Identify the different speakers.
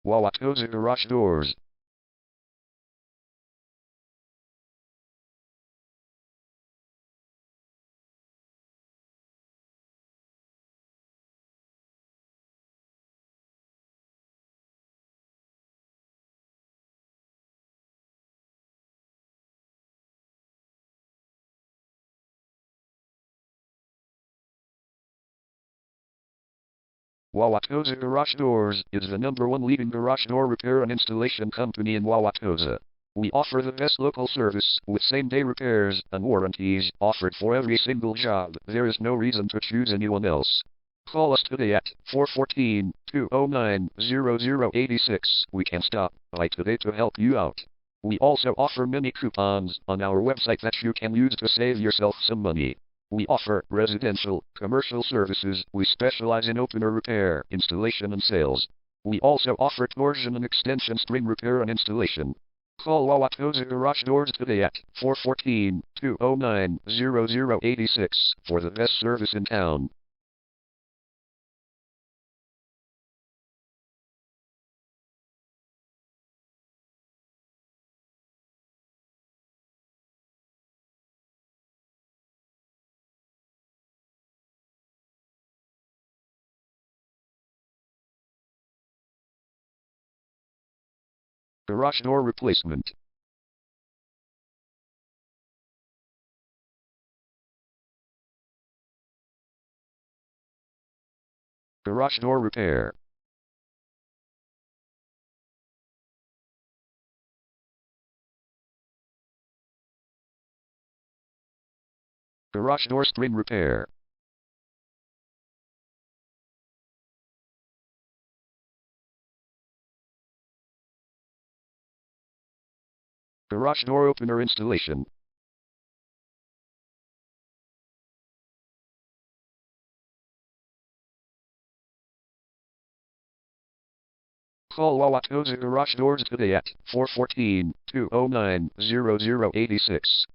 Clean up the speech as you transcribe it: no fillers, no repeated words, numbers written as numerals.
Speaker 1: Wauwatosa garage doors. Wauwatosa Garage Doors is the #1 leading garage door repair and installation company in Wauwatosa. We offer the best local service with same-day repairs and warranties offered for every single job. There is no reason to choose anyone else. Call us today at 414-209-0086. We can stop by today to help you out. We also offer many coupons on our website that you can use to save yourself some money. We offer residential, commercial services. We specialize in opener repair, installation and sales. We also offer torsion and extension string repair and installation. Call Wauwatosa Garage Doors today at 414-209-0086 for the best service in town. Garage door replacement. Garage door repair. Garage door string repair. Garage door opener installation. Call Wauwatosa Garage Doors today at 414-209-0086.